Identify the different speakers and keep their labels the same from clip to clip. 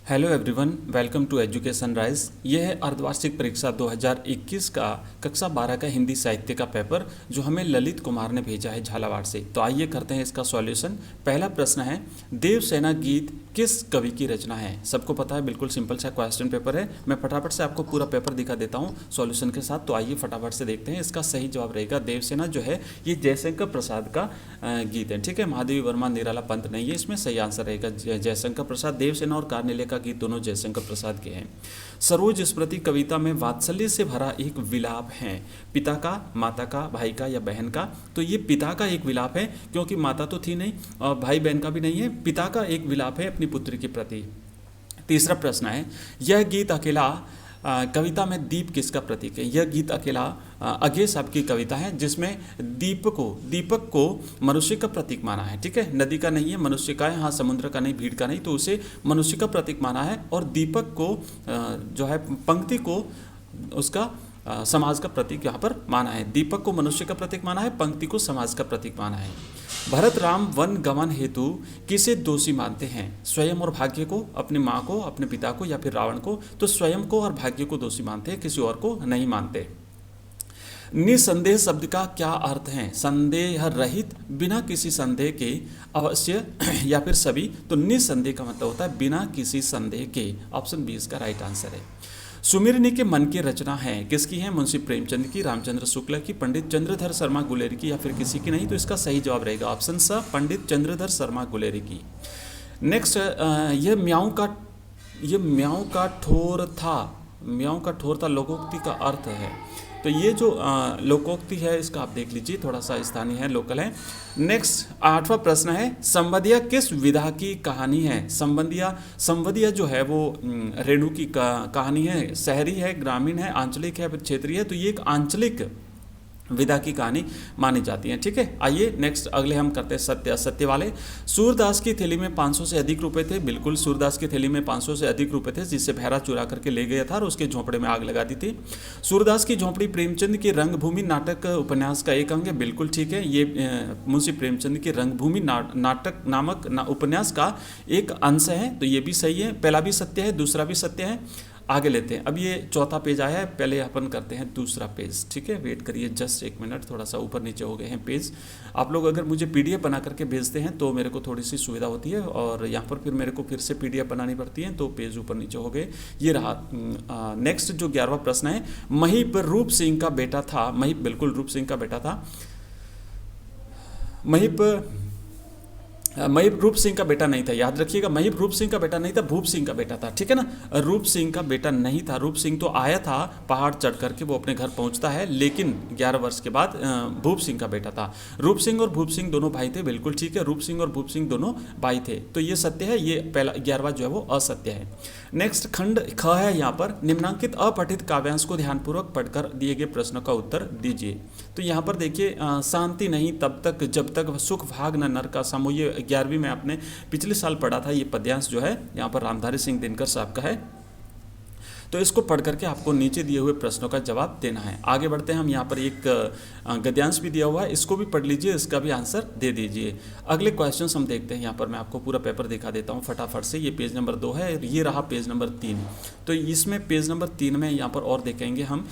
Speaker 1: Hello everyone, welcome to education rise. ये है अर्धवार्षिक परीक्षा 2021 का कक्षा 12 का हिंदी साहित्य का पेपर जो हमें ललित कुमार ने भेजा है झालावाड़ से। तो आइए करते हैं इसका सॉल्यूशन। पहला प्रश्न है, देवसेना गीत किस कवि की रचना है? सबको पता है, बिल्कुल सिंपल सा क्वेश्चन पेपर है। मैं फटाफट से आपको पूरा पेपर दिखा देता हूँ सॉल्यूशन के साथ। तो आइए फटाफट से देखते हैं। इसका सही जवाब रहेगा देवसेना जो है ये जयशंकर प्रसाद का गीत है। ठीक है, महादेवी वर्मा निराला पंत नहीं है, इसमें सही आंसर रहेगा जयशंकर प्रसाद। देवसेना और कार्नेले का गीत दोनों जयशंकर प्रसाद के हैं। सरोज स्मृति कविता में वात्सल्य से भरा एक विलाप है, पिता का, माता का, भाई का या बहन का? तो ये पिता का एक विलाप है, क्योंकि माता तो थी नहीं और भाई बहन का भी नहीं है। पिता का एक विलाप है अपनी पुत्री के प्रति। तीसरा प्रश्न है, यह गीत अकेला कविता में दीप किसका प्रतीक है? यह गीत अकेला अज्ञे साहब की कविता है, जिसमें दीपक को मनुष्य का प्रतीक माना है। ठीक है, नदी का नहीं है, मनुष्य का है। हाँ, समुद्र का नहीं, भीड़ का नहीं, तो उसे मनुष्य का प्रतीक माना है। और दीपक को जो है पंक्ति को उसका समाज का प्रतीक यहाँ पर माना है। दीपक को मनुष्य का प्रतीक माना है, पंक्ति को समाज का प्रतीक माना है। भरत राम वन गमन हेतु किसे दोषी मानते हैं? स्वयं और भाग्य को, अपनी माँ को, अपने पिता को या फिर रावण को? तो स्वयं को और भाग्य को दोषी मानते हैं, किसी और को नहीं मानते। निसंदेह शब्द का क्या अर्थ है? संदेह रहित, बिना किसी संदेह के, अवश्य या फिर सभी। तो निसंदेह का मतलब होता है बिना किसी संदेह के। ऑप्शन बी इसका राइट आंसर है। सुमिरनी के मन की रचना है किसकी है? मुंशी प्रेमचंद की, रामचंद्र शुक्ला की, पंडित चंद्रधर शर्मा गुलेरी की या फिर किसी की नहीं? तो इसका सही जवाब रहेगा ऑप्शन स, पंडित चंद्रधर शर्मा गुलेरी की। नेक्स्ट, यह म्याऊं का ठोर था लोकोक्ति का अर्थ है। तो ये जो लोकोक्ति है इसका आप देख लीजिए, थोड़ा सा स्थानीय है, लोकल है। नेक्स्ट, आठवां प्रश्न है, संवदिया किस विधा की कहानी है? संवदिया जो है वो रेणु की कहानी है। शहरी है, ग्रामीण है, आंचलिक है, फिर क्षेत्रीय है। तो ये एक आंचलिक विधा की कहानी मानी जाती है। ठीक है, आइए नेक्स्ट अगले हम करते हैं सत्य असत्य वाले। सूरदास की थैली में 500 से अधिक रुपए थे। बिल्कुल, सूरदास की थैली में 500 से अधिक रुपए थे, जिससे भैरा चुरा करके ले गया था और उसके झोंपड़े में आग लगा दी थी। सूरदास की झोंपड़ी प्रेमचंद की रंगभूमि नाटक उपन्यास का एक अंग है। बिल्कुल ठीक है, ये मुंशी प्रेमचंद की रंगभूमि नाटक नामक उपन्यास का एक अंश है। तो ये भी सही है, पहला भी सत्य है, दूसरा भी सत्य है। आगे लेते हैं। अब ये चौथा पेज आया है, पहले अपन करते हैं दूसरा पेज। ठीक है, वेट करिए जस्ट एक मिनट, थोड़ा सा ऊपर नीचे हो गए हैं पेज। आप लोग अगर मुझे पीडीएफ बना करके भेजते हैं तो मेरे को थोड़ी सी सुविधा होती है, और यहाँ पर फिर मेरे को फिर से पीडीएफ बनानी पड़ती है, तो पेज ऊपर नीचे हो गए। ये रहा। नेक्स्ट जो 11वां प्रश्न है, महिप रूप सिंह का बेटा था। महिप बिल्कुल रूप सिंह का बेटा था। महिप रूप सिंह का बेटा नहीं था, याद रखिएगा। महिप रूप सिंह का बेटा नहीं था, भूप सिंह का बेटा था। ठीक है ना, रूप सिंह का बेटा नहीं था। रूप सिंह तो आया था पहाड़ चढ़ करके, वो अपने घर पहुंचता है, लेकिन 11 वर्ष के बाद भूप सिंह का बेटा था। रूप सिंह और भूप सिंह दोनों भाई थे। बिल्कुल ठीक है, रूप सिंह और भूप सिंह दोनों भाई थे। तो ये सत्य है, ये पहला 11वां जो है वो असत्य है। नेक्स्ट खंड ख है, यहाँ पर निम्नांकित अपठित काव्यांश को ध्यानपूर्वक पढ़कर दिए गए प्रश्नों का उत्तर दीजिए। तो यहाँ पर देखिए, शांति नहीं तब तक जब तक सुख भाग न नर का समूह, ये 11वीं में आपने पिछले साल पढ़ा था। ये पद्यांश जो है यहाँ पर रामधारी सिंह दिनकर साहब का है। तो इसको पढ़ करके आपको नीचे दिए हुए प्रश्नों का जवाब देना है। आगे बढ़ते हैं हम। यहाँ पर एक गद्यांश भी दिया हुआ है, इसको भी पढ़ लीजिए, इसका भी आंसर दे दीजिए। अगले क्वेश्चंस हम देखते हैं। यहाँ पर मैं आपको पूरा पेपर दिखा देता हूँ फटाफट से। ये पेज नंबर 2 है, ये रहा पेज नंबर 3। तो इसमें पेज नंबर 3 में यहाँ पर और देखेंगे हम,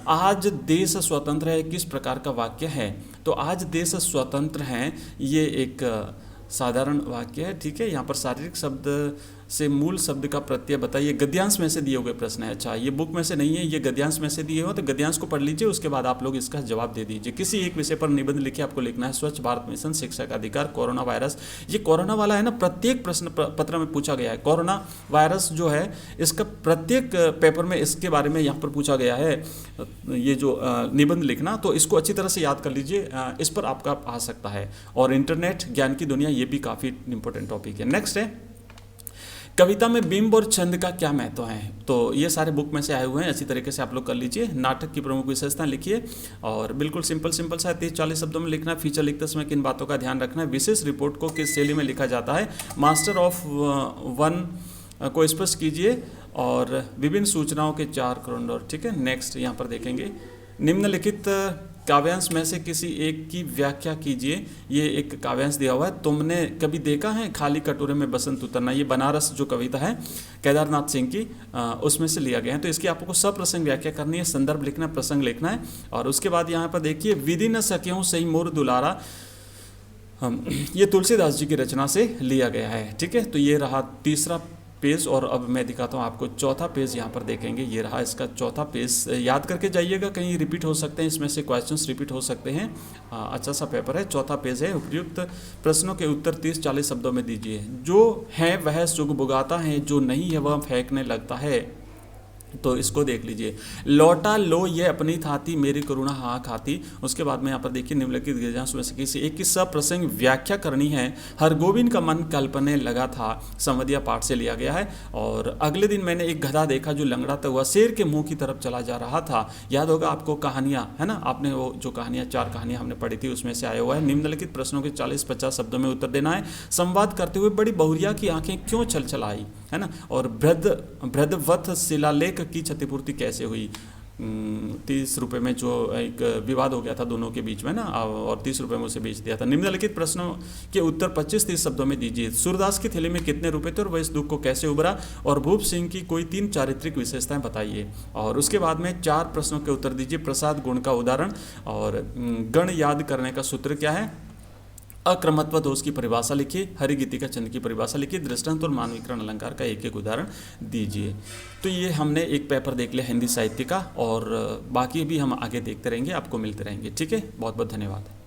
Speaker 1: आज देश स्वतंत्र है किस प्रकार का वाक्य है? तो आज देश स्वतंत्र है, ये एक साधारण वाक्य है। ठीक है, यहाँ पर शारीरिक शब्द से मूल शब्द का प्रत्यय बताइए। गद्यांश में से दिए हुए प्रश्न है। अच्छा, ये बुक में से नहीं है, ये गद्यांश में से दिए हो, तो गद्यांश को पढ़ लीजिए, उसके बाद आप लोग इसका जवाब दे दीजिए। किसी एक विषय पर निबंध लिखे, आपको लिखना है। स्वच्छ भारत मिशन, शिक्षा का अधिकार, कोरोना वायरस। ये कोरोना वाला है ना, प्रत्येक प्रश्न पत्र में पूछा गया है। कोरोना वायरस जो है, इसका प्रत्येक पेपर में इसके बारे में यहाँ पर पूछा गया है, ये जो निबंध लिखना। तो इसको अच्छी तरह से याद कर लीजिए, इस पर आपका आ सकता है। और इंटरनेट ज्ञान की दुनिया, ये भी काफ़ी इंपॉर्टेंट टॉपिक है। नेक्स्ट है, कविता में बिंब और छंद का क्या महत्व है? तो ये सारे बुक में से आए हुए हैं, अच्छी तरीके से आप लोग कर लीजिए। नाटक की प्रमुख विशेषताएं लिखिए, और बिल्कुल सिंपल सा 30-40 शब्दों में लिखना है। फीचर लिखते समय किन बातों का ध्यान रखना है? विशेष रिपोर्ट को किस शैली में लिखा जाता है? मास्टर ऑफ वन को स्पष्ट कीजिए, और विभिन्न सूचनाओं के 4 कॉरिडोर। ठीक है, नेक्स्ट यहाँ पर देखेंगे, निम्नलिखित काव्यांश में से किसी एक की व्याख्या कीजिए। ये एक काव्यांश दिया हुआ है, तुमने कभी देखा है खाली कटोरे में बसंत उतरना। ये बनारस जो कविता है केदारनाथ सिंह की, उसमें से लिया गया है। तो इसकी आपको सप्रसंग व्याख्या करनी है, संदर्भ लिखना है, प्रसंग लिखना है। और उसके बाद यहाँ पर देखिए, विधि न सक्यों सही मोर दुलारा, ये तुलसीदास जी की रचना से लिया गया है। ठीक है, तो ये रहा तीसरा पेज। और अब मैं दिखाता हूँ आपको चौथा पेज, यहाँ पर देखेंगे, ये रहा इसका चौथा पेज। याद करके जाइएगा, कहीं रिपीट हो सकते हैं, इसमें से क्वेश्चंस रिपीट हो सकते हैं। अच्छा सा पेपर है, चौथा पेज है। उपयुक्त प्रश्नों के उत्तर 30-40 शब्दों में दीजिए। जो है वह सुगबुगाता है, जो नहीं है वह फेंकने लगता है। तो इसको देख लीजिए, लौटा लो ये अपनी थाती, मेरी करुणा हाँ खाती। उसके बाद में यहाँ पर देखिए, निम्नलिखित गजंस में से किसी एक की सप्रसंग व्याख्या करनी है। हरगोविंद का मन कल्पने लगा था, संवदिया पाठ से लिया गया है। और अगले दिन मैंने एक गधा देखा जो लंगड़ाता हुआ शेर के मुंह की तरफ चला जा रहा था। याद होगा आपको कहानियाँ, है ना, आपने वो जो कहानियाँ 4 कहानियाँ हमने पढ़ी थी उसमें से आया हुआ है। निम्नलिखित प्रश्नों के 40-50 शब्दों में उत्तर देना है। संवाद करते हुए बड़ी बहुरिया की आंखें क्यों छलछलाई, है ना। और भ्रदवत शिलालेख की क्षतिपूर्ति कैसे हुई। 30 रुपए में जो एक विवाद हो गया था दोनों के बीच में ना, और 30 रुपए में उसे बेच दिया था। निम्नलिखित प्रश्नों के उत्तर 25-30 शब्दों में दीजिए। सूरदास की थैली में कितने रुपए थे और वह इस दुख को कैसे उबरा। और भूप सिंह की कोई 3 चारित्रिक विशेषताएं बताइए। और उसके बाद में 4 प्रश्नों के उत्तर दीजिए। प्रसाद गुण का उदाहरण, और गण याद करने का सूत्र क्या है। अक्रमत्व दोष की परिभाषा लिखिए। हरिगीतिका छंद की परिभाषा लिखिए। दृष्टांत और मानवीकरण अलंकार का एक एक उदाहरण दीजिए। तो ये हमने एक पेपर देख लिया हिंदी साहित्य का, और बाकी भी हम आगे देखते रहेंगे, आपको मिलते रहेंगे। ठीक है, बहुत बहुत धन्यवाद।